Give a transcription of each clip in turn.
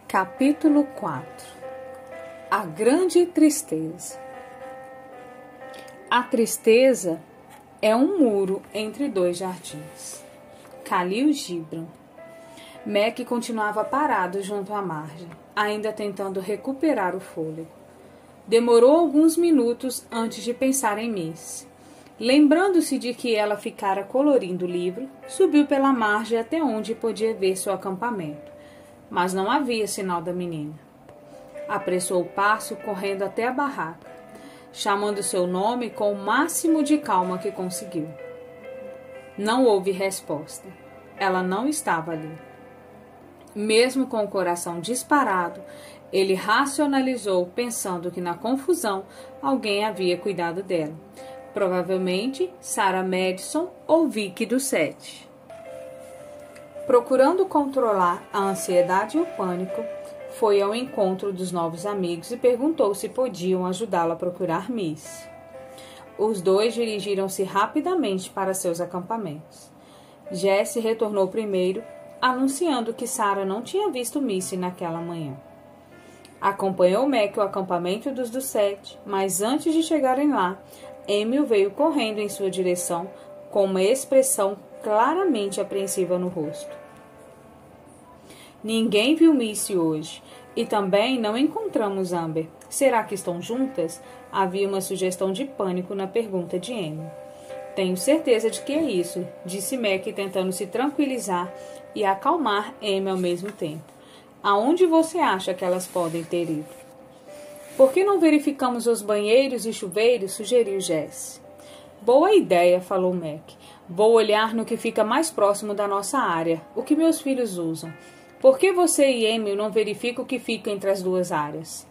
Capítulo 4. A grande tristeza. A tristeza é um muro entre dois jardins. Khalil Gibran. Mac continuava parado junto à margem, ainda tentando recuperar o fôlego. Demorou alguns minutos antes de pensar em Miss. Lembrando-se de que ela ficara colorindo o livro, subiu pela margem até onde podia ver seu acampamento. Mas não havia sinal da menina. Apressou o passo, correndo até a barraca, chamando seu nome com o máximo de calma que conseguiu. Não houve resposta. Ela não estava ali. Mesmo com o coração disparado, ele racionalizou, pensando que na confusão alguém havia cuidado dela. Provavelmente Sarah Madison ou Vicky do 7. Procurando controlar a ansiedade e o pânico, foi ao encontro dos novos amigos e perguntou se podiam ajudá-la a procurar Miss. Os dois dirigiram-se rapidamente para seus acampamentos. Jesse retornou primeiro, anunciando que Sarah não tinha visto Miss naquela manhã. Acompanhou Mac ao acampamento dos do 7, mas antes de chegarem lá, Emil veio correndo em sua direção com uma expressão claramente apreensiva no rosto. Ninguém viu Missy hoje e também não encontramos Amber. Será que estão juntas? Havia uma sugestão de pânico na pergunta de Emil. Tenho certeza de que é isso, disse Mac, tentando se tranquilizar e acalmar Emil ao mesmo tempo. Aonde você acha que elas podem ter ido? Por que não verificamos os banheiros e chuveiros? Sugeriu Jesse. Boa ideia, falou Mac. Vou olhar no que fica mais próximo da nossa área, o que meus filhos usam. Por que você e Emil não verificam o que fica entre as duas áreas?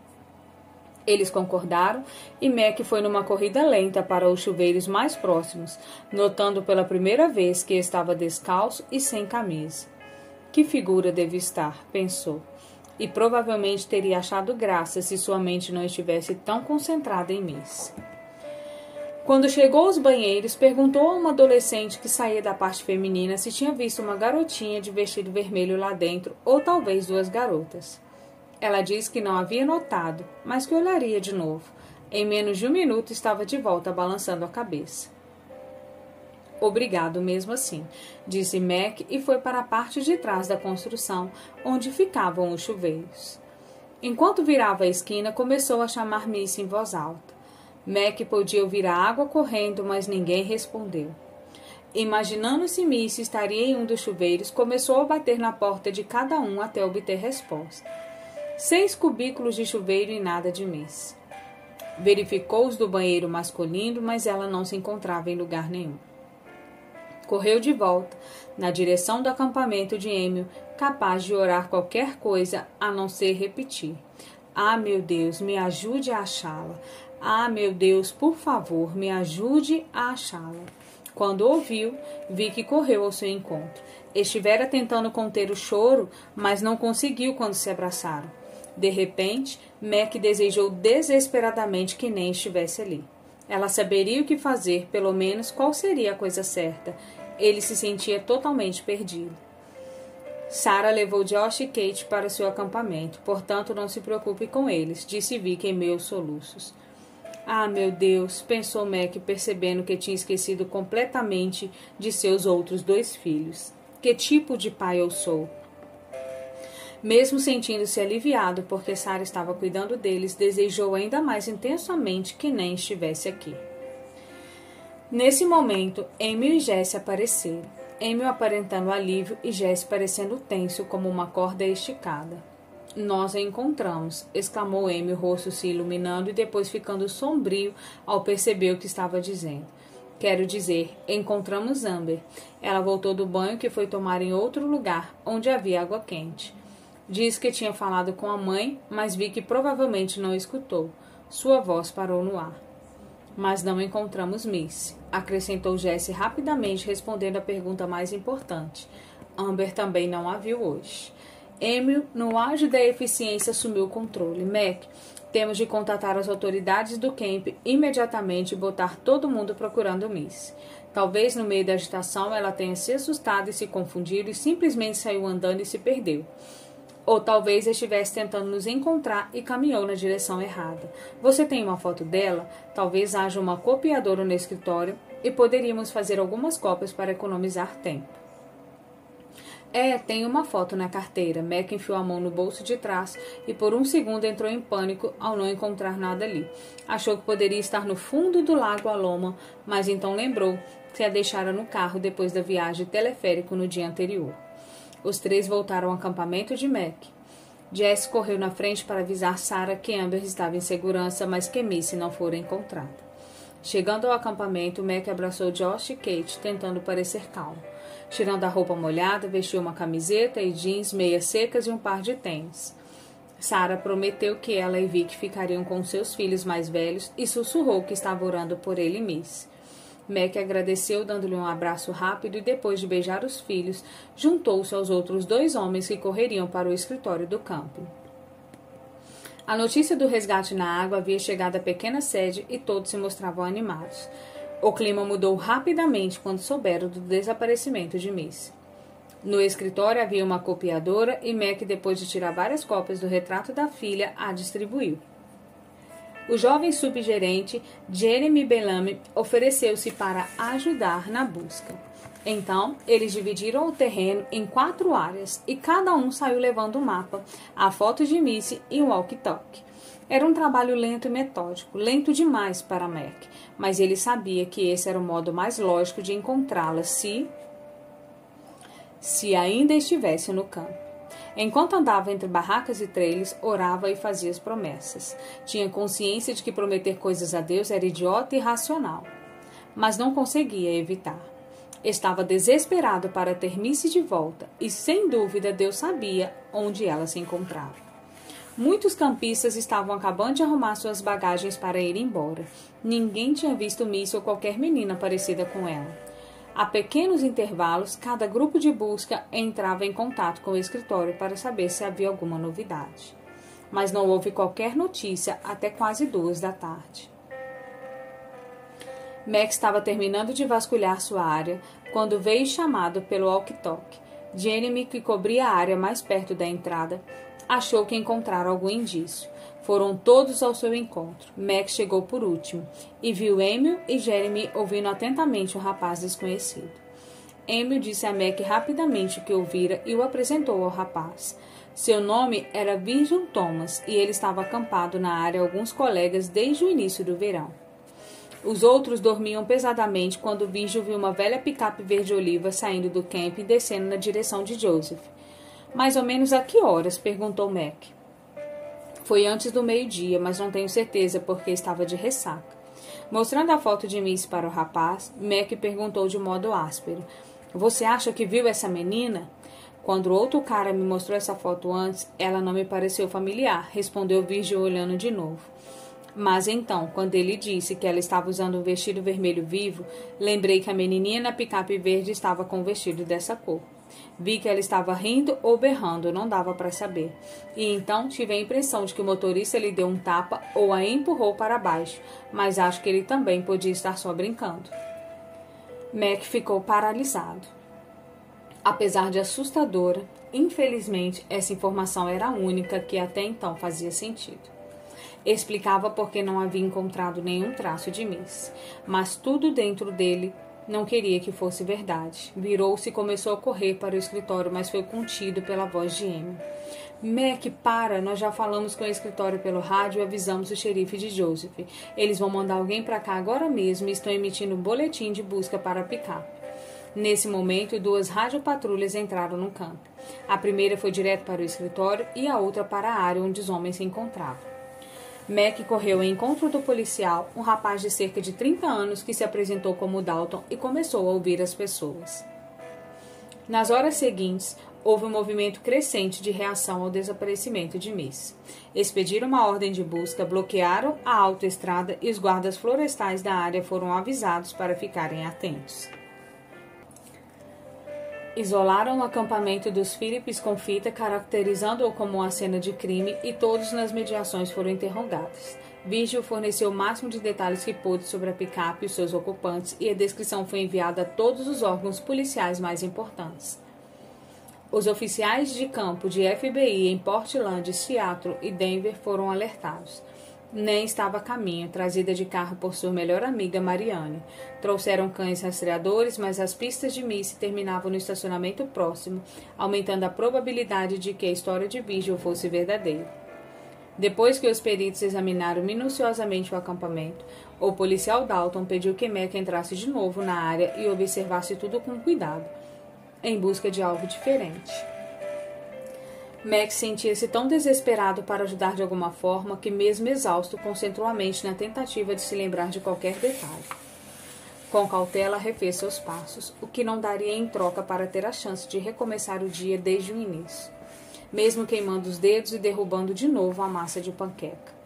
Eles concordaram e Mac foi numa corrida lenta para os chuveiros mais próximos, notando pela primeira vez que estava descalço e sem camisa. Que figura deve estar, pensou, e provavelmente teria achado graça se sua mente não estivesse tão concentrada em Miss. Quando chegou aos banheiros, perguntou a uma adolescente que saía da parte feminina se tinha visto uma garotinha de vestido vermelho lá dentro, ou talvez duas garotas. Ela disse que não havia notado, mas que olharia de novo. Em menos de um minuto estava de volta, balançando a cabeça. Obrigado mesmo assim, disse Mac e foi para a parte de trás da construção, onde ficavam os chuveiros. Enquanto virava a esquina, começou a chamar Miss em voz alta. Mac podia ouvir a água correndo, mas ninguém respondeu. Imaginando se Miss estaria em um dos chuveiros, começou a bater na porta de cada um até obter resposta. 6 cubículos de chuveiro e nada de Miss. Verificou os do banheiro masculino, mas ela não se encontrava em lugar nenhum. Correu de volta, na direção do acampamento de Emil, capaz de orar qualquer coisa a não ser repetir. Ah, meu Deus, me ajude a achá-la. Ah, meu Deus, por favor, me ajude a achá-la. Quando ouviu, Vicky correu ao seu encontro. Estivera tentando conter o choro, mas não conseguiu quando se abraçaram. De repente, Mac desejou desesperadamente que nem estivesse ali. Ela saberia o que fazer, pelo menos qual seria a coisa certa. Ele se sentia totalmente perdido. Sarah levou Josh e Kate para o seu acampamento, portanto não se preocupe com eles, disse Vicky em meus soluços. Ah, meu Deus, pensou Mac, percebendo que tinha esquecido completamente de seus outros 2 filhos. Que tipo de pai eu sou? Mesmo sentindo-se aliviado porque Sarah estava cuidando deles, desejou ainda mais intensamente que nem estivesse aqui. Nesse momento, Emil e Jesse apareceram. Emil aparentando alívio e Jesse parecendo tenso como uma corda esticada. Nós a encontramos, exclamou Emil, o rosto se iluminando e depois ficando sombrio ao perceber o que estava dizendo. Quero dizer, encontramos Amber. Ela voltou do banho que foi tomar em outro lugar, onde havia água quente. Disse que tinha falado com a mãe, mas vi que provavelmente não escutou. Sua voz parou no ar. Mas não encontramos Miss, acrescentou Jesse rapidamente, respondendo a pergunta mais importante. Amber também não a viu hoje. Emil, no auge da eficiência, assumiu o controle. Mac, temos de contatar as autoridades do camp imediatamente e botar todo mundo procurando Miss. Talvez no meio da agitação ela tenha se assustado e se confundido e simplesmente saiu andando e se perdeu. Ou talvez estivesse tentando nos encontrar e caminhou na direção errada. Você tem uma foto dela? Talvez haja uma copiadora no escritório e poderíamos fazer algumas cópias para economizar tempo. Tem uma foto na carteira. Mac enfiou a mão no bolso de trás e por um segundo entrou em pânico ao não encontrar nada ali. Achou que poderia estar no fundo do lago Aloma, mas então lembrou que a deixara no carro depois da viagem teleférico no dia anterior. Os três voltaram ao acampamento de Mac. Jess correu na frente para avisar Sarah que Amber estava em segurança, mas que Missy não fora encontrada. Chegando ao acampamento, Mac abraçou Josh e Kate, tentando parecer calmo. Tirando a roupa molhada, vestiu uma camiseta e jeans, meias secas e um par de tênis. Sarah prometeu que ela e Vic ficariam com seus filhos mais velhos e sussurrou que estava orando por ele e Miss. Mac agradeceu, dando-lhe um abraço rápido e, depois de beijar os filhos, juntou-se aos outros 2 homens que correriam para o escritório do camping. A notícia do resgate na água havia chegado à pequena sede e todos se mostravam animados. O clima mudou rapidamente quando souberam do desaparecimento de Miss. No escritório havia uma copiadora e Mac, depois de tirar várias cópias do retrato da filha, a distribuiu. O jovem subgerente Jeremy Bellamy ofereceu-se para ajudar na busca. Então, eles dividiram o terreno em 4 áreas e cada um saiu levando um mapa, a foto de Missy e um walkie-talkie. Era um trabalho lento e metódico, lento demais para Mac, mas ele sabia que esse era o modo mais lógico de encontrá-la se ainda estivesse no campo. Enquanto andava entre barracas e trailers, orava e fazia as promessas. Tinha consciência de que prometer coisas a Deus era idiota e irracional, mas não conseguia evitar. Estava desesperado para ter Missy de volta e, sem dúvida, Deus sabia onde ela se encontrava. Muitos campistas estavam acabando de arrumar suas bagagens para ir embora. Ninguém tinha visto Missy ou qualquer menina parecida com ela. A pequenos intervalos, cada grupo de busca entrava em contato com o escritório para saber se havia alguma novidade. Mas não houve qualquer notícia até quase 2 da tarde. Mac estava terminando de vasculhar sua área quando veio chamado pelo walkie-talkie. Jeremy, que cobria a área mais perto da entrada, achou que encontrara algum indício. Foram todos ao seu encontro. Mac chegou por último e viu Emil e Jeremy ouvindo atentamente o rapaz desconhecido. Emil disse a Mac rapidamente o que ouvira e o apresentou ao rapaz. Seu nome era Virgil Thomas e ele estava acampado na área alguns colegas desde o início do verão. Os outros dormiam pesadamente quando Virgil viu uma velha picape verde-oliva saindo do camp e descendo na direção de Joseph. Mais ou menos a que horas? Perguntou Mac. Foi antes do meio-dia, mas não tenho certeza porque estava de ressaca. Mostrando a foto de Miss para o rapaz, Mac perguntou de modo áspero: Você acha que viu essa menina? Quando outro cara me mostrou essa foto antes, ela não me pareceu familiar, respondeu Virgil olhando de novo. Mas então, quando ele disse que ela estava usando um vestido vermelho vivo, lembrei que a menininha na picape verde estava com um vestido dessa cor. Vi que ela estava rindo ou berrando, não dava para saber. E então tive a impressão de que o motorista lhe deu um tapa ou a empurrou para baixo, mas acho que ele também podia estar só brincando. Mac ficou paralisado. Apesar de assustadora, infelizmente essa informação era a única que até então fazia sentido. Explicava porque não havia encontrado nenhum traço de Miss, mas tudo dentro dele não queria que fosse verdade. Virou-se e começou a correr para o escritório, mas foi contido pela voz de Emily. Mac, para! Nós já falamos com o escritório pelo rádio e avisamos o xerife de Joseph. Eles vão mandar alguém para cá agora mesmo e estão emitindo um boletim de busca para a picape. Nesse momento, 2 radiopatrulhas entraram no campo. A primeira foi direto para o escritório e a outra para a área onde os homens se encontravam. Mac correu ao encontro do policial, um rapaz de cerca de 30 anos que se apresentou como Dalton e começou a ouvir as pessoas. Nas horas seguintes, houve um movimento crescente de reação ao desaparecimento de Miss. Expediram uma ordem de busca, bloquearam a autoestrada e os guardas florestais da área foram avisados para ficarem atentos. Isolaram o acampamento dos Phillips com fita, caracterizando-o como uma cena de crime, e todos nas mediações foram interrogados. Virgil forneceu o máximo de detalhes que pôde sobre a picape e os seus ocupantes, e a descrição foi enviada a todos os órgãos policiais mais importantes. Os oficiais de campo de FBI em Portland, Seattle e Denver foram alertados. Nem estava a caminho, trazida de carro por sua melhor amiga Marianne. Trouxeram cães rastreadores, mas as pistas de Missy terminavam no estacionamento próximo, aumentando a probabilidade de que a história de Vigil fosse verdadeira. Depois que os peritos examinaram minuciosamente o acampamento, o policial Dalton pediu que Mac entrasse de novo na área e observasse tudo com cuidado, em busca de algo diferente. Mac sentia-se tão desesperado para ajudar de alguma forma que, mesmo exausto, concentrou a mente na tentativa de se lembrar de qualquer detalhe. Com cautela, refez seus passos, o que não daria em troca para ter a chance de recomeçar o dia desde o início, mesmo queimando os dedos e derrubando de novo a massa de panqueca.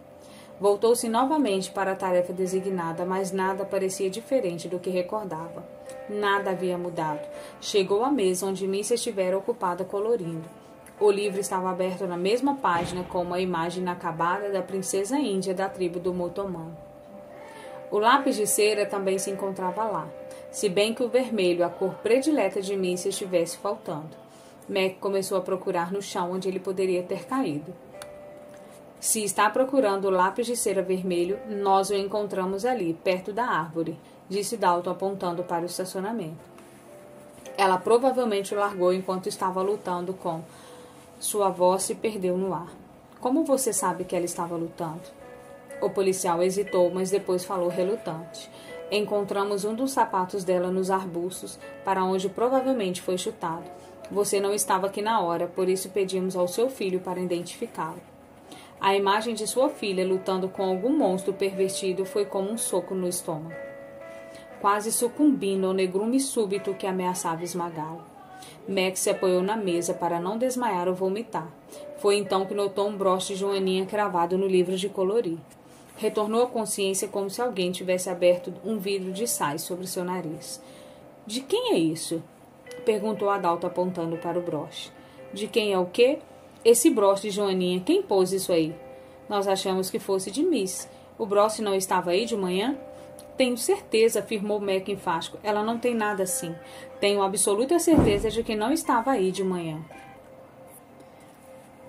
Voltou-se novamente para a tarefa designada, mas nada parecia diferente do que recordava. Nada havia mudado. Chegou à mesa onde Missy estivera ocupada colorindo. O livro estava aberto na mesma página com uma imagem inacabada da princesa índia da tribo do Motomã. O lápis de cera também se encontrava lá, se bem que o vermelho, a cor predileta de Missy, estivesse faltando. Mac começou a procurar no chão onde ele poderia ter caído. Se está procurando o lápis de cera vermelho, nós o encontramos ali, perto da árvore, disse Dalton apontando para o estacionamento. Ela provavelmente o largou enquanto estava lutando com... Sua voz se perdeu no ar. Como você sabe que ela estava lutando? O policial hesitou, mas depois falou relutante. Encontramos um dos sapatos dela nos arbustos, para onde provavelmente foi chutado. Você não estava aqui na hora, por isso pedimos ao seu filho para identificá-lo. A imagem de sua filha lutando com algum monstro pervertido foi como um soco no estômago, quase sucumbindo ao negrume súbito que ameaçava esmagá-lo. Max se apoiou na mesa para não desmaiar ou vomitar. Foi então que notou um broche de joaninha cravado no livro de colorir. Retornou à consciência como se alguém tivesse aberto um vidro de sais sobre seu nariz. — De quem é isso? Perguntou Adalto apontando para o broche. — De quem é o quê? Esse broche de joaninha, quem pôs isso aí? Nós achamos que fosse de Miss. O broche não estava aí de manhã? Tenho certeza, afirmou Mac enfático. Ela não tem nada assim. Tenho absoluta certeza de que não estava aí de manhã.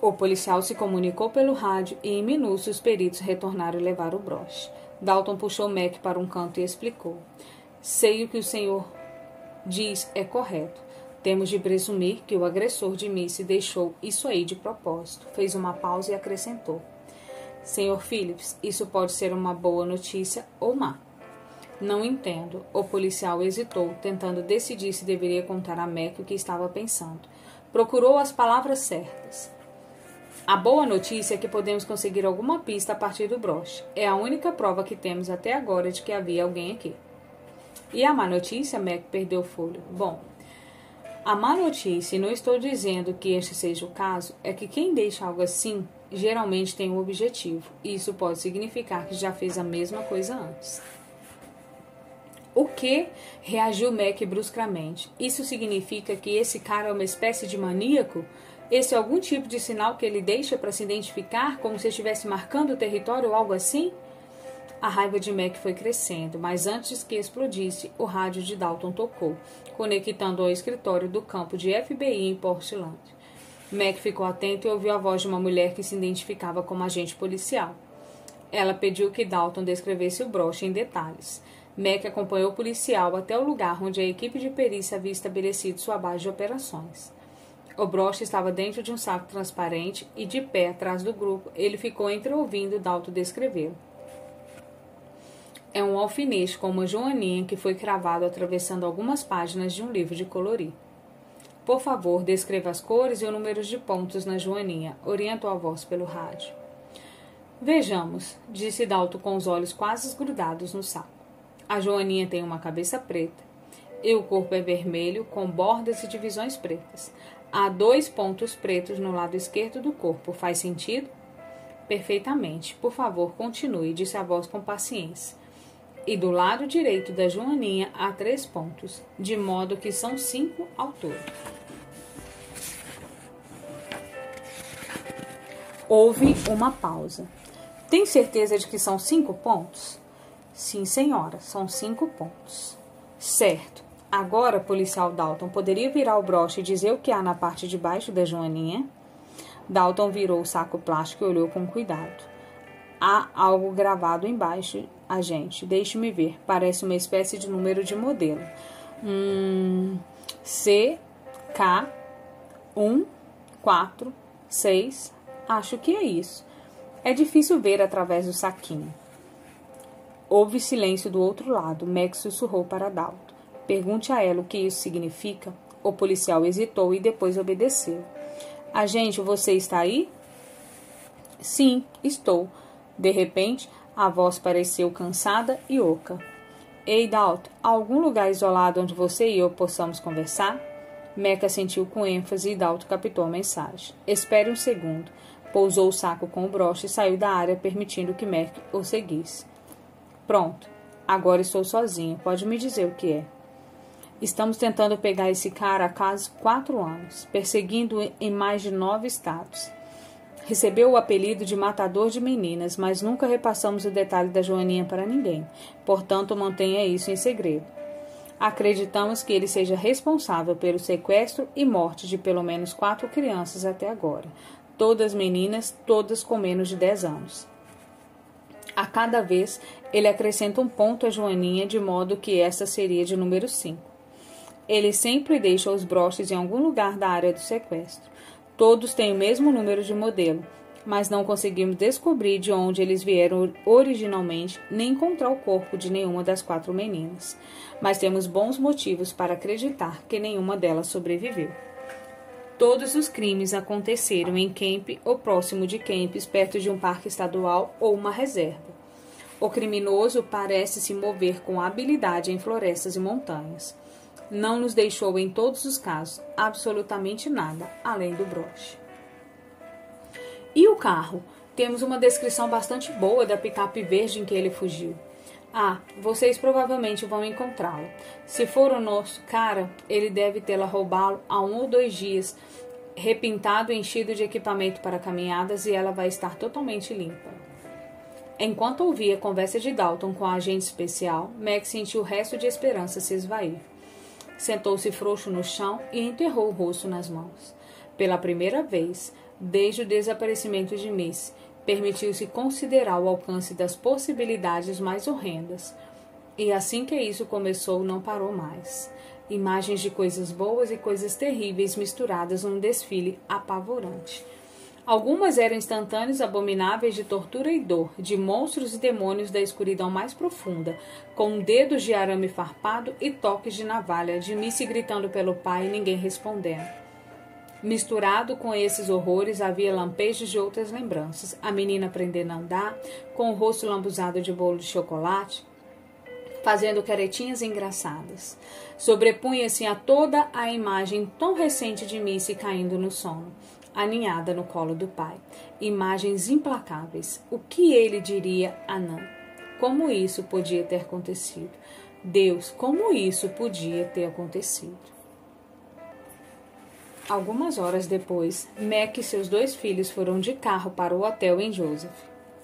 O policial se comunicou pelo rádio e em minutos os peritos retornaram e levaram o broche. Dalton puxou Mac para um canto e explicou. Sei o que o senhor diz é correto. Temos de presumir que o agressor de Missy deixou isso aí de propósito. Fez uma pausa e acrescentou. Senhor Phillips, isso pode ser uma boa notícia ou má. Não entendo. O policial hesitou, tentando decidir se deveria contar a Mac o que estava pensando. Procurou as palavras certas. A boa notícia é que podemos conseguir alguma pista a partir do broche. É a única prova que temos até agora de que havia alguém aqui. E a má notícia? Mac perdeu o fôlego. Bom, a má notícia, e não estou dizendo que este seja o caso, é que quem deixa algo assim geralmente tem um objetivo. E isso pode significar que já fez a mesma coisa antes. O que? Reagiu Mac bruscamente. Isso significa que esse cara é uma espécie de maníaco? Esse é algum tipo de sinal que ele deixa para se identificar, como se estivesse marcando o território ou algo assim? A raiva de Mac foi crescendo, mas antes que explodisse, o rádio de Dalton tocou, conectando ao escritório do campo de FBI em Portland. Mac ficou atento e ouviu a voz de uma mulher que se identificava como agente policial. Ela pediu que Dalton descrevesse o broche em detalhes. Mac acompanhou o policial até o lugar onde a equipe de perícia havia estabelecido sua base de operações. O broche estava dentro de um saco transparente e, de pé atrás do grupo, ele ficou entreouvindo Dalton descrevê-lo. É um alfinete com uma joaninha que foi cravado atravessando algumas páginas de um livro de colorir. Por favor, descreva as cores e o número de pontos na joaninha, orientou a voz pelo rádio. Vejamos, disse Dalton com os olhos quase esgrudados no saco. A joaninha tem uma cabeça preta e o corpo é vermelho com bordas e divisões pretas. Há 2 pontos pretos no lado esquerdo do corpo. Faz sentido? Perfeitamente. Por favor, continue, disse a voz com paciência. E do lado direito da joaninha há 3 pontos, de modo que são 5 ao todo. Houve uma pausa. Tem certeza de que são 5 pontos? Sim, senhora, são 5 pontos. Certo. Agora, policial Dalton, poderia virar o broche e dizer o que há na parte de baixo da joaninha? Dalton virou o saco plástico e olhou com cuidado. Há algo gravado embaixo, agente. Deixe-me ver. Parece uma espécie de número de modelo. CK 146. Acho que é isso. É difícil ver através do saquinho. Houve silêncio do outro lado. Meg sussurrou para Dalton. Pergunte a ela o que isso significa. O policial hesitou e depois obedeceu. Agente, você está aí? Sim, estou. De repente, a voz pareceu cansada e oca. Ei, Dalton, há algum lugar isolado onde você e eu possamos conversar? Meg assentiu com ênfase e Dalton captou a mensagem. Espere um segundo. Pousou o saco com o broche e saiu da área, permitindo que Meg o seguisse. Pronto. Agora estou sozinho. Pode me dizer o que é? Estamos tentando pegar esse cara há quase 4 anos, perseguindo-o em mais de 9 estados. Recebeu o apelido de matador de meninas, mas nunca repassamos o detalhe da joaninha para ninguém. Portanto, mantenha isso em segredo. Acreditamos que ele seja responsável pelo sequestro e morte de pelo menos 4 crianças até agora. Todas meninas, todas com menos de 10 anos. A cada vez, ele acrescenta um ponto à joaninha, de modo que essa seria de número 5. Ele sempre deixa os broches em algum lugar da área do sequestro. Todos têm o mesmo número de modelo, mas não conseguimos descobrir de onde eles vieram originalmente, nem encontrar o corpo de nenhuma das 4 meninas. Mas temos bons motivos para acreditar que nenhuma delas sobreviveu. Todos os crimes aconteceram em camp ou próximo de campos, perto de um parque estadual ou uma reserva. O criminoso parece se mover com habilidade em florestas e montanhas. Não nos deixou, em todos os casos, absolutamente nada, além do broche. E o carro? Temos uma descrição bastante boa da picape verde em que ele fugiu. Vocês provavelmente vão encontrá-lo. Se for o nosso cara, ele deve tê-la roubado há 1 ou 2 dias, repintado e enchido de equipamento para caminhadas, e ela vai estar totalmente limpa. Enquanto ouvia a conversa de Dalton com a agente especial, Meg sentiu o resto de esperança se esvair. Sentou-se frouxo no chão e enterrou o rosto nas mãos. Pela primeira vez, desde o desaparecimento de Miss, permitiu-se considerar o alcance das possibilidades mais horrendas. E assim que isso começou, não parou mais. Imagens de coisas boas e coisas terríveis misturadas num desfile apavorante. Algumas eram instantâneos abomináveis de tortura e dor, de monstros e demônios da escuridão mais profunda, com dedos de arame farpado e toques de navalha, de Missy gritando pelo pai e ninguém respondendo. Misturado com esses horrores havia lampejos de outras lembranças. A menina aprendendo a andar, com o rosto lambuzado de bolo de chocolate, fazendo caretinhas engraçadas. Sobrepunha-se a toda a imagem tão recente de Missy caindo no sono, aninhada no colo do pai. Imagens implacáveis. O que ele diria a Nan? Como isso podia ter acontecido? Deus, como isso podia ter acontecido? Algumas horas depois, Mac e seus 2 filhos foram de carro para o hotel em Joseph.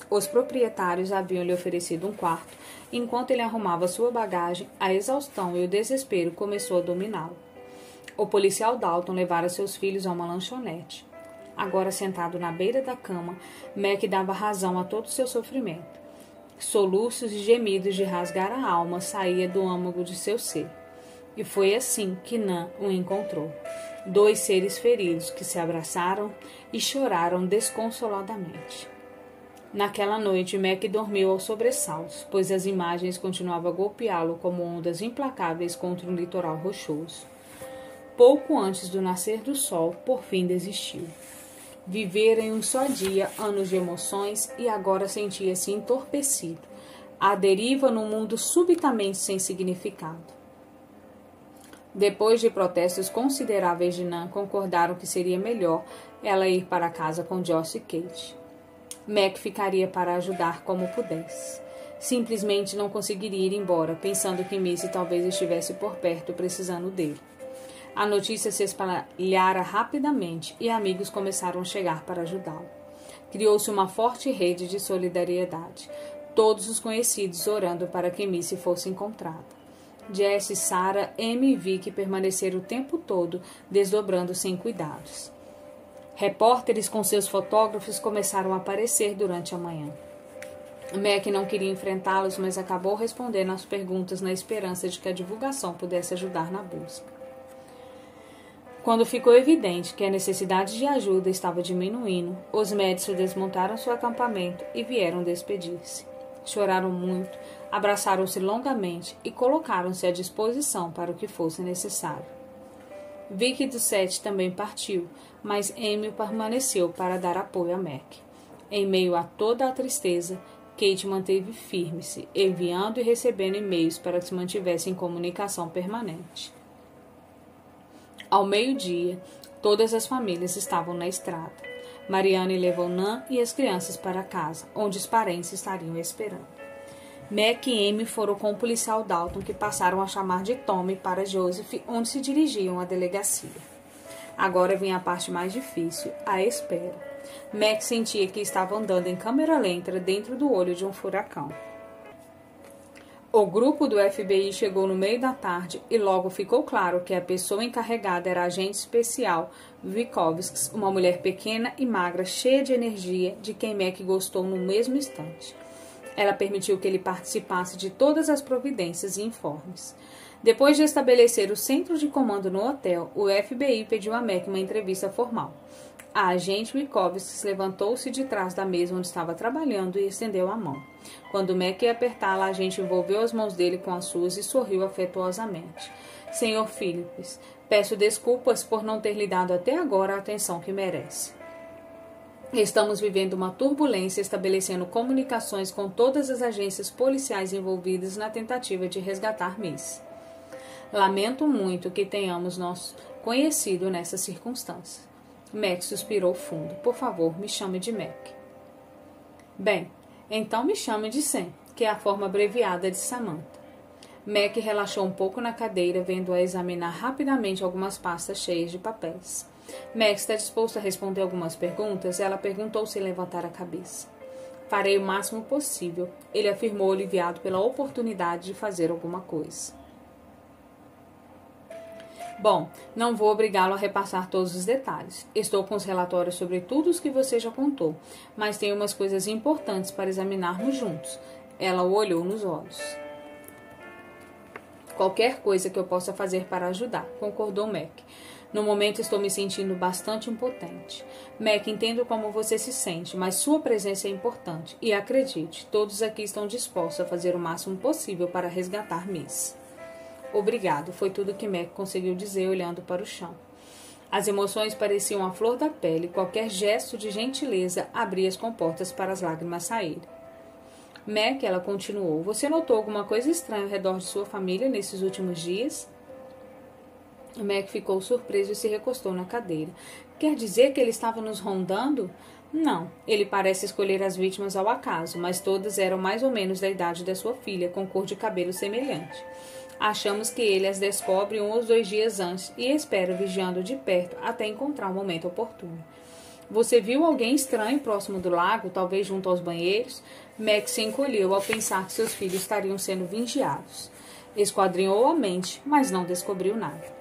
Os proprietários haviam lhe oferecido um quarto. Enquanto ele arrumava sua bagagem, a exaustão e o desespero começou a dominá-lo. O policial Dalton levara seus filhos a uma lanchonete. Agora sentado na beira da cama, Mac dava razão a todo o seu sofrimento. Soluços e gemidos de rasgar a alma saía do âmago de seu ser. E foi assim que Nan o encontrou. 2 seres feridos que se abraçaram e choraram desconsoladamente. Naquela noite, Mac dormiu aos sobressaltos, pois as imagens continuavam a golpeá-lo como ondas implacáveis contra um litoral rochoso. Pouco antes do nascer do sol, por fim desistiu. Vivera em um só dia anos de emoções e agora sentia-se entorpecido, à deriva num mundo subitamente sem significado. Depois de protestos consideráveis de Nan, concordaram que seria melhor ela ir para casa com Josh e Kate. Mac ficaria para ajudar como pudesse. Simplesmente não conseguiria ir embora, pensando que Missy talvez estivesse por perto precisando dele. A notícia se espalhara rapidamente e amigos começaram a chegar para ajudá-lo. Criou-se uma forte rede de solidariedade, todos os conhecidos orando para que Missy fosse encontrada. Jesse, Sarah, Amy e Vicky permaneceram o tempo todo desdobrando sem cuidados. Repórteres com seus fotógrafos começaram a aparecer durante a manhã. Mac não queria enfrentá-los, mas acabou respondendo às perguntas na esperança de que a divulgação pudesse ajudar na busca. Quando ficou evidente que a necessidade de ajuda estava diminuindo, os médicos desmontaram seu acampamento e vieram despedir-se. Choraram muito, abraçaram-se longamente e colocaram-se à disposição para o que fosse necessário. Vicky do 7 também partiu, mas Amy permaneceu para dar apoio a Mac. Em meio a toda a tristeza, Kate manteve firme-se, enviando e recebendo e-mails para que se mantivesse em comunicação permanente. Ao meio-dia, todas as famílias estavam na estrada. Marianne levou Nan e as crianças para casa, onde os parentes estariam esperando. Mac e Amy foram com o policial Dalton, que passaram a chamar de Tommy, para Joseph, onde se dirigiam à delegacia. Agora vinha a parte mais difícil, a espera. Mac sentia que estava andando em câmera lenta dentro do olho de um furacão. O grupo do FBI chegou no meio da tarde e logo ficou claro que a pessoa encarregada era a agente especial Witkowski, uma mulher pequena e magra, cheia de energia, de quem Mac gostou no mesmo instante. Ela permitiu que ele participasse de todas as providências e informes. Depois de estabelecer o centro de comando no hotel, o FBI pediu a Mac uma entrevista formal. A agente Witkowski levantou-se de trás da mesa onde estava trabalhando e estendeu a mão. Quando Mac ia apertá-la, a agente envolveu as mãos dele com as suas e sorriu afetuosamente. Senhor Phillips, peço desculpas por não ter lhe dado até agora a atenção que merece. Estamos vivendo uma turbulência estabelecendo comunicações com todas as agências policiais envolvidas na tentativa de resgatar Miss. Lamento muito que tenhamos nos conhecido nessa circunstância. Mac suspirou fundo. Por favor, me chame de Mac. Bem, então me chame de Sam, que é a forma abreviada de Samantha. Mac relaxou um pouco na cadeira, vendo-a examinar rapidamente algumas pastas cheias de papéis. Mac está disposto a responder algumas perguntas? Ela perguntou sem levantar a cabeça. Farei o máximo possível, ele afirmou, aliviado pela oportunidade de fazer alguma coisa. Bom, não vou obrigá-lo a repassar todos os detalhes. Estou com os relatórios sobre tudo o que você já contou, mas tenho umas coisas importantes para examinarmos juntos. Ela o olhou nos olhos. Qualquer coisa que eu possa fazer para ajudar, concordou Mac. No momento estou me sentindo bastante impotente. Mac, entendo como você se sente, mas sua presença é importante. E acredite, todos aqui estão dispostos a fazer o máximo possível para resgatar Miss. Obrigado, foi tudo que Mac conseguiu dizer olhando para o chão. As emoções pareciam a flor da pele, qualquer gesto de gentileza abria as comportas para as lágrimas saírem. Mac, ela continuou, você notou alguma coisa estranha ao redor de sua família nesses últimos dias? Mac ficou surpreso e se recostou na cadeira. Quer dizer que ele estava nos rondando? Não, ele parece escolher as vítimas ao acaso, mas todas eram mais ou menos da idade da sua filha, com cor de cabelo semelhante. Achamos que ele as descobre 1 ou 2 dias antes e espera vigiando de perto até encontrar o momento oportuno. Você viu alguém estranho próximo do lago, talvez junto aos banheiros? Mac se encolheu ao pensar que seus filhos estariam sendo vigiados. Esquadrinhou a mente, mas não descobriu nada.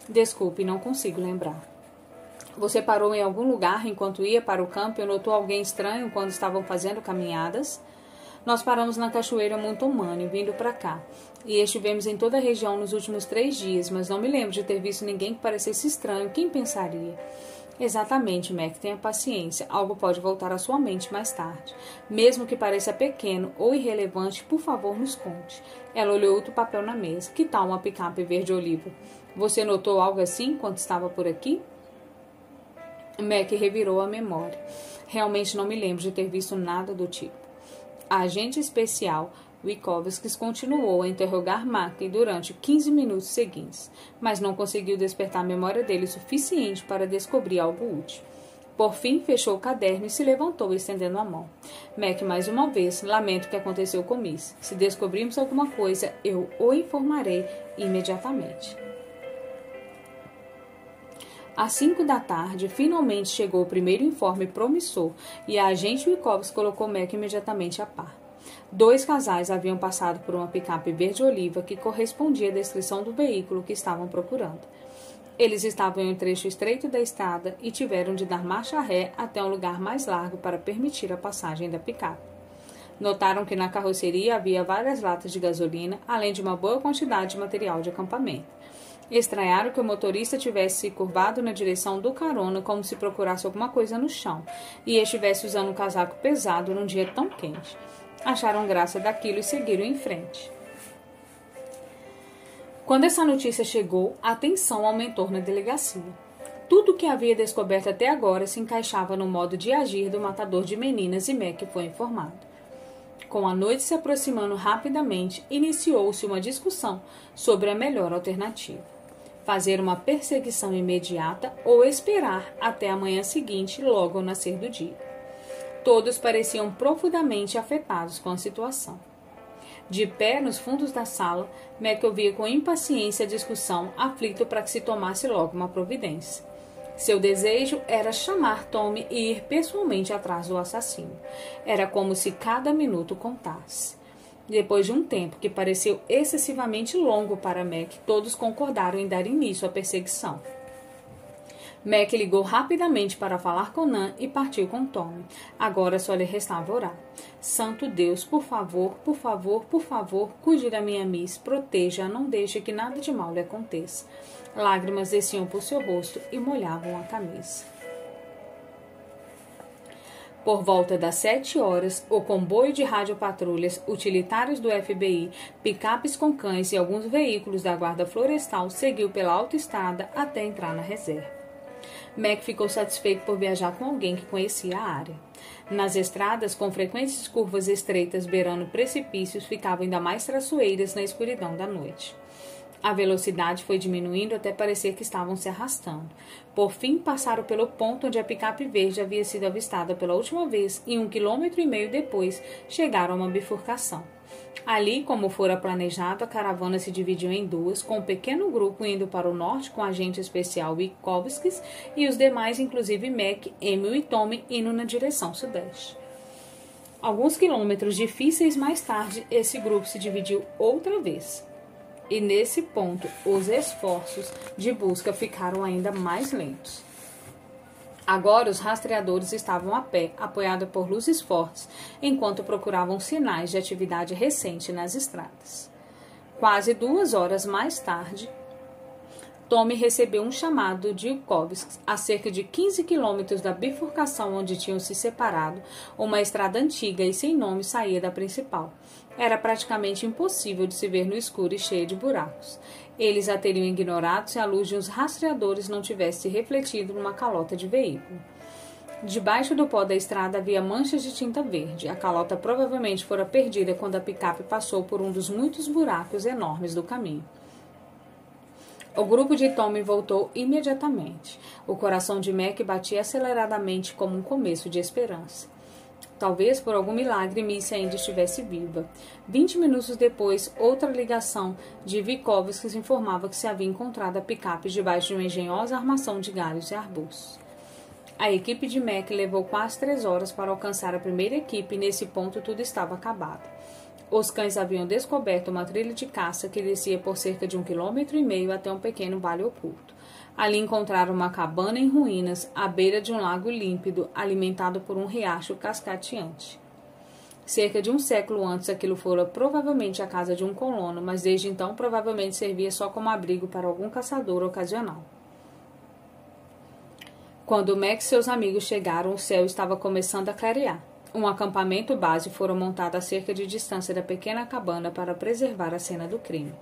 Desculpe, não consigo lembrar. Você parou em algum lugar enquanto ia para o campo e notou alguém estranho quando estavam fazendo caminhadas? Nós paramos na cachoeira Montomani, vindo para cá, e estivemos em toda a região nos últimos 3 dias, mas não me lembro de ter visto ninguém que parecesse estranho. Quem pensaria? Exatamente, Mac, tenha paciência. Algo pode voltar à sua mente mais tarde. Mesmo que pareça pequeno ou irrelevante, por favor, nos conte. Ela olhou outro papel na mesa. Que tal uma picape verde-oliva? Você notou algo assim quando estava por aqui? Mac revirou a memória. Realmente não me lembro de ter visto nada do tipo. A agente especial Witkowski continuou a interrogar Mac durante 15 minutos seguintes, mas não conseguiu despertar a memória dele o suficiente para descobrir algo útil. Por fim, fechou o caderno e se levantou, estendendo a mão. Mac, mais uma vez, lamento o que aconteceu com Miss. Se descobrirmos alguma coisa, eu o informarei imediatamente. Às 5 da tarde, finalmente chegou o primeiro informe promissor e a agente Witkowski colocou Mac imediatamente a par. 2 casais haviam passado por uma picape verde-oliva que correspondia à descrição do veículo que estavam procurando. Eles estavam em um trecho estreito da estrada e tiveram de dar marcha ré até um lugar mais largo para permitir a passagem da picape. Notaram que na carroceria havia várias latas de gasolina, além de uma boa quantidade de material de acampamento. Estranharam que o motorista tivesse se curvado na direção do carona como se procurasse alguma coisa no chão e estivesse usando um casaco pesado num dia tão quente. Acharam graça daquilo e seguiram em frente. Quando essa notícia chegou, a tensão aumentou na delegacia. Tudo o que havia descoberto até agora se encaixava no modo de agir do matador de meninas e Mac foi informado. Com a noite se aproximando rapidamente, iniciou-se uma discussão sobre a melhor alternativa: fazer uma perseguição imediata ou esperar até a manhã seguinte, logo ao nascer do dia. Todos pareciam profundamente afetados com a situação. De pé nos fundos da sala, Mac ouvia com impaciência a discussão, aflito para que se tomasse logo uma providência. Seu desejo era chamar Tommy e ir pessoalmente atrás do assassino. Era como se cada minuto contasse. Depois de um tempo que pareceu excessivamente longo para Mac, todos concordaram em dar início à perseguição. Mac ligou rapidamente para falar com Nan e partiu com Tommy. Agora só lhe restava orar. Santo Deus, por favor, por favor, por favor, cuide da minha Miss, proteja-a, não deixe que nada de mal lhe aconteça. Lágrimas desciam por seu rosto e molhavam a camisa. Por volta das 7 horas, o comboio de radiopatrulhas, utilitários do FBI, picapes com cães e alguns veículos da Guarda Florestal seguiu pela autoestrada até entrar na reserva. Mac ficou satisfeito por viajar com alguém que conhecia a área. Nas estradas, com frequentes curvas estreitas beirando precipícios, ficavam ainda mais traiçoeiras na escuridão da noite. A velocidade foi diminuindo até parecer que estavam se arrastando. Por fim, passaram pelo ponto onde a picape verde havia sido avistada pela última vez e 1,5 km depois chegaram a uma bifurcação. Ali, como fora planejado, a caravana se dividiu em duas, com um pequeno grupo indo para o norte com o agente especial Witkowskis e os demais, inclusive Mac, Emil e Tommy, indo na direção sudeste. Alguns quilômetros difíceis mais tarde, esse grupo se dividiu outra vez. E nesse ponto, os esforços de busca ficaram ainda mais lentos. Agora os rastreadores estavam a pé, apoiados por luzes fortes, enquanto procuravam sinais de atividade recente nas estradas. Quase 2 horas mais tarde, Tommy recebeu um chamado de Witkowskis a cerca de 15 quilômetros da bifurcação onde tinham se separado. Uma estrada antiga e sem nome saía da principal. Era praticamente impossível de se ver no escuro e cheia de buracos. Eles a teriam ignorado se a luz de uns rastreadores não tivesse se refletido numa calota de veículo. Debaixo do pó da estrada havia manchas de tinta verde. A calota provavelmente fora perdida quando a picape passou por um dos muitos buracos enormes do caminho. O grupo de Tommy voltou imediatamente. O coração de Mac batia aceleradamente como um começo de esperança. Talvez por algum milagre Missy ainda estivesse viva. 20 minutos depois, outra ligação de Witkowskis informava que se havia encontrado a picape debaixo de uma engenhosa armação de galhos e arbustos. A equipe de Mac levou quase 3 horas para alcançar a primeira equipe e nesse ponto tudo estava acabado. Os cães haviam descoberto uma trilha de caça que descia por cerca de 1,5 km até um pequeno vale oculto. Ali encontraram uma cabana em ruínas, à beira de um lago límpido, alimentado por um riacho cascateante. Cerca de um século antes, aquilo fora provavelmente a casa de um colono, mas desde então provavelmente servia só como abrigo para algum caçador ocasional. Quando Mac e seus amigos chegaram, o céu estava começando a clarear. Um acampamento base fora montado a cerca de distância da pequena cabana para preservar a cena do crime.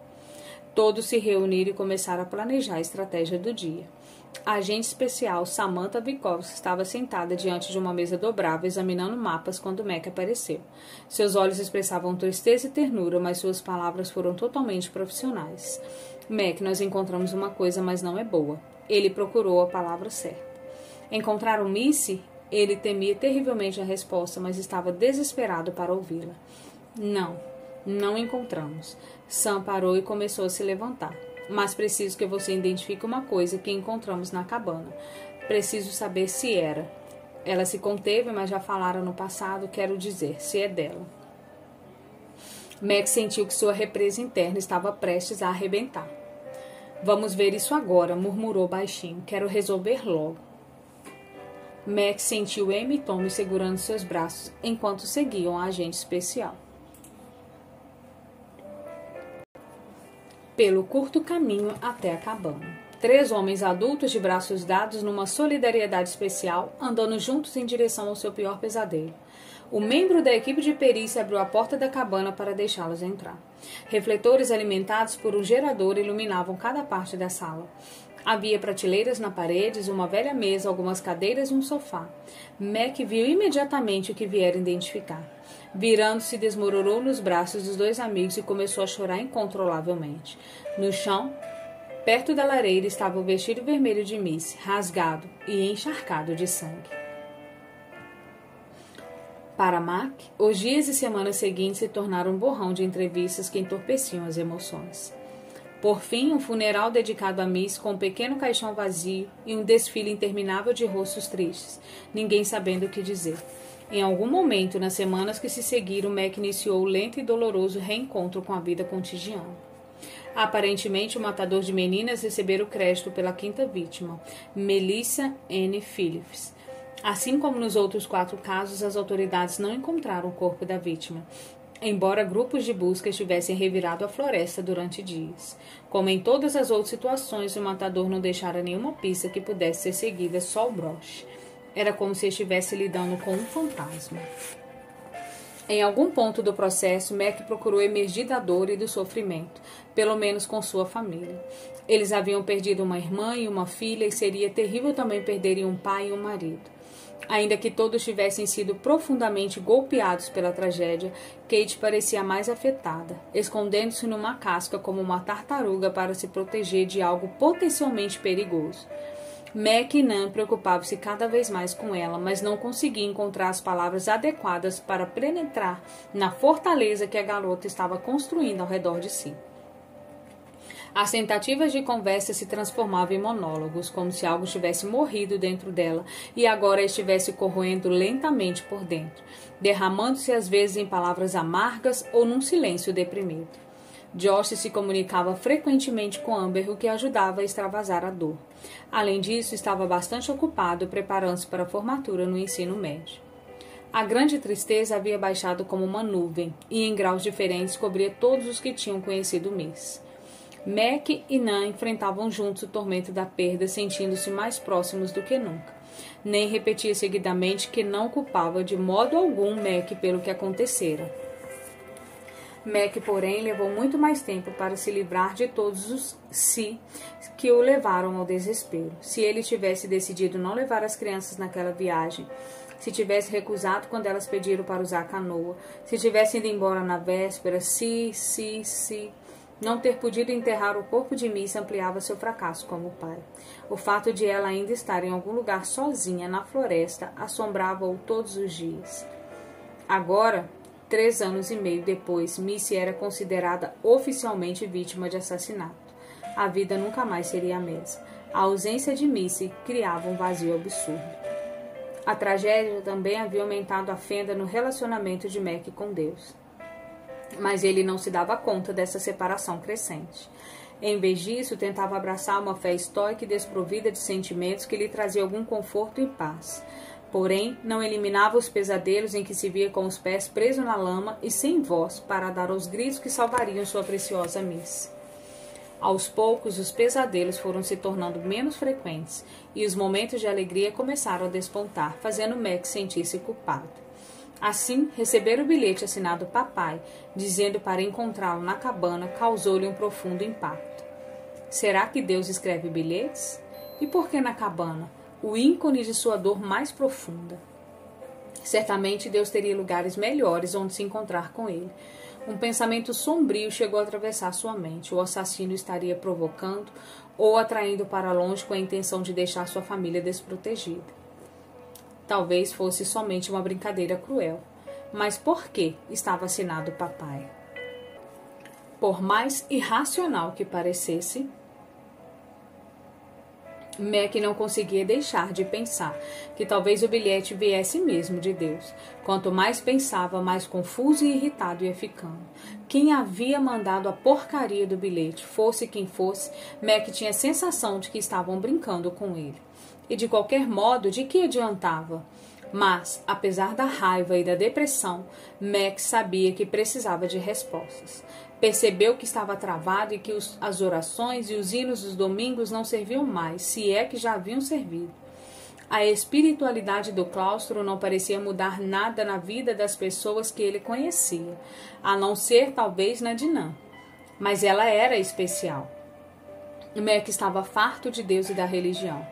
Todos se reuniram e começaram a planejar a estratégia do dia. A agente especial Samantha Witkowskis estava sentada diante de uma mesa dobrável examinando mapas quando Mac apareceu. Seus olhos expressavam tristeza e ternura, mas suas palavras foram totalmente profissionais. Mac, nós encontramos uma coisa, mas não é boa. Ele procurou a palavra certa. Encontraram Missy? Ele temia terrivelmente a resposta, mas estava desesperado para ouvi-la. Não encontramos. Sam parou e começou a se levantar. Mas preciso que você identifique uma coisa que encontramos na cabana. Preciso saber se era. Ela se conteve, mas já falara no passado, quero dizer, se é dela. Mac sentiu que sua represa interna estava prestes a arrebentar. Vamos ver isso agora, murmurou baixinho. Quero resolver logo. Mac sentiu Amy e Tommy segurando seus braços enquanto seguiam a agente especial. Pelo curto caminho até a cabana. 3 homens adultos de braços dados numa solidariedade especial, andando juntos em direção ao seu pior pesadelo. O membro da equipe de perícia abriu a porta da cabana para deixá-los entrar. Refletores alimentados por um gerador iluminavam cada parte da sala. Havia prateleiras na paredes, uma velha mesa, algumas cadeiras e um sofá. Mac viu imediatamente o que viera identificar. Virando-se, desmoronou nos braços dos 2 amigos e começou a chorar incontrolavelmente. No chão, perto da lareira, estava o vestido vermelho de Missy, rasgado e encharcado de sangue. Para Mac, os dias e semanas seguintes se tornaram um borrão de entrevistas que entorpeciam as emoções. Por fim, um funeral dedicado a Miss com um pequeno caixão vazio e um desfile interminável de rostos tristes, ninguém sabendo o que dizer. Em algum momento, nas semanas que se seguiram, Mac iniciou o lento e doloroso reencontro com a vida cotidiana. Aparentemente, o matador de meninas recebera o crédito pela 5ª vítima, Melissa Anne Phillips. Assim como nos outros 4 casos, as autoridades não encontraram o corpo da vítima, embora grupos de busca estivessem revirado a floresta durante dias. Como em todas as outras situações, o matador não deixara nenhuma pista que pudesse ser seguida, só o broche. Era como se estivesse lidando com um fantasma. Em algum ponto do processo, Mac procurou emergir da dor e do sofrimento, pelo menos com sua família. Eles haviam perdido uma irmã e uma filha e seria terrível também perderem um pai e um marido. Ainda que todos tivessem sido profundamente golpeados pela tragédia, Kate parecia mais afetada, escondendo-se numa casca como uma tartaruga para se proteger de algo potencialmente perigoso. Mac e Nan preocupavam-se cada vez mais com ela, mas não conseguiam encontrar as palavras adequadas para penetrar na fortaleza que a garota estava construindo ao redor de si. As tentativas de conversa se transformavam em monólogos, como se algo tivesse morrido dentro dela e agora estivesse corroendo lentamente por dentro, derramando-se às vezes em palavras amargas ou num silêncio deprimido. Josh se comunicava frequentemente com Amber, o que ajudava a extravasar a dor. Além disso, estava bastante ocupado preparando-se para a formatura no ensino médio. A grande tristeza havia baixado como uma nuvem e, em graus diferentes, cobria todos os que tinham conhecido Miss. Mac e Nan enfrentavam juntos o tormento da perda, sentindo-se mais próximos do que nunca. Nem repetia seguidamente que não culpava de modo algum Mac pelo que acontecera. Mac, porém, levou muito mais tempo para se livrar de todos os "se" que o levaram ao desespero. Se ele tivesse decidido não levar as crianças naquela viagem, se tivesse recusado quando elas pediram para usar a canoa, se tivesse ido embora na véspera, se... Não ter podido enterrar o corpo de Miss ampliava seu fracasso como pai. O fato de ela ainda estar em algum lugar sozinha na floresta assombrava-o todos os dias. Agora, 3 anos e meio depois, Missy era considerada oficialmente vítima de assassinato. A vida nunca mais seria a mesma. A ausência de Missy criava um vazio absurdo. A tragédia também havia aumentado a fenda no relacionamento de Mac com Deus. Mas ele não se dava conta dessa separação crescente. Em vez disso, tentava abraçar uma fé estoica e desprovida de sentimentos que lhe trazia algum conforto e paz. Porém, não eliminava os pesadelos em que se via com os pés presos na lama e sem voz para dar os gritos que salvariam sua preciosa Miss. Aos poucos, os pesadelos foram se tornando menos frequentes e os momentos de alegria começaram a despontar, fazendo Mac sentir-se culpado. Assim, receber o bilhete assinado Papai, dizendo para encontrá-lo na cabana, causou-lhe um profundo impacto. Será que Deus escreve bilhetes? E por que na cabana? O ícone de sua dor mais profunda. Certamente Deus teria lugares melhores onde se encontrar com ele. Um pensamento sombrio chegou a atravessar sua mente. O assassino estaria provocando ou atraindo para longe com a intenção de deixar sua família desprotegida. Talvez fosse somente uma brincadeira cruel. Mas por que estava assinado Papai? Por mais irracional que parecesse, Mac não conseguia deixar de pensar que talvez o bilhete viesse mesmo de Deus. Quanto mais pensava, mais confuso e irritado ia ficando. Quem havia mandado a porcaria do bilhete, fosse quem fosse, Mac tinha a sensação de que estavam brincando com ele. E de qualquer modo, de que adiantava? Mas, apesar da raiva e da depressão, Max sabia que precisava de respostas. Percebeu que estava travado e que as orações e os hinos dos domingos não serviam mais, se é que já haviam servido. A espiritualidade do claustro não parecia mudar nada na vida das pessoas que ele conhecia, a não ser talvez na de Nan. Mas ela era especial. Mac estava farto de Deus e da religião.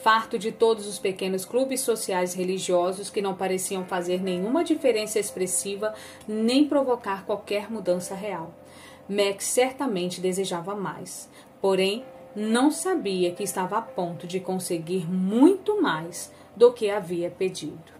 Farto de todos os pequenos clubes sociais religiosos que não pareciam fazer nenhuma diferença expressiva nem provocar qualquer mudança real. Max certamente desejava mais, porém não sabia que estava a ponto de conseguir muito mais do que havia pedido.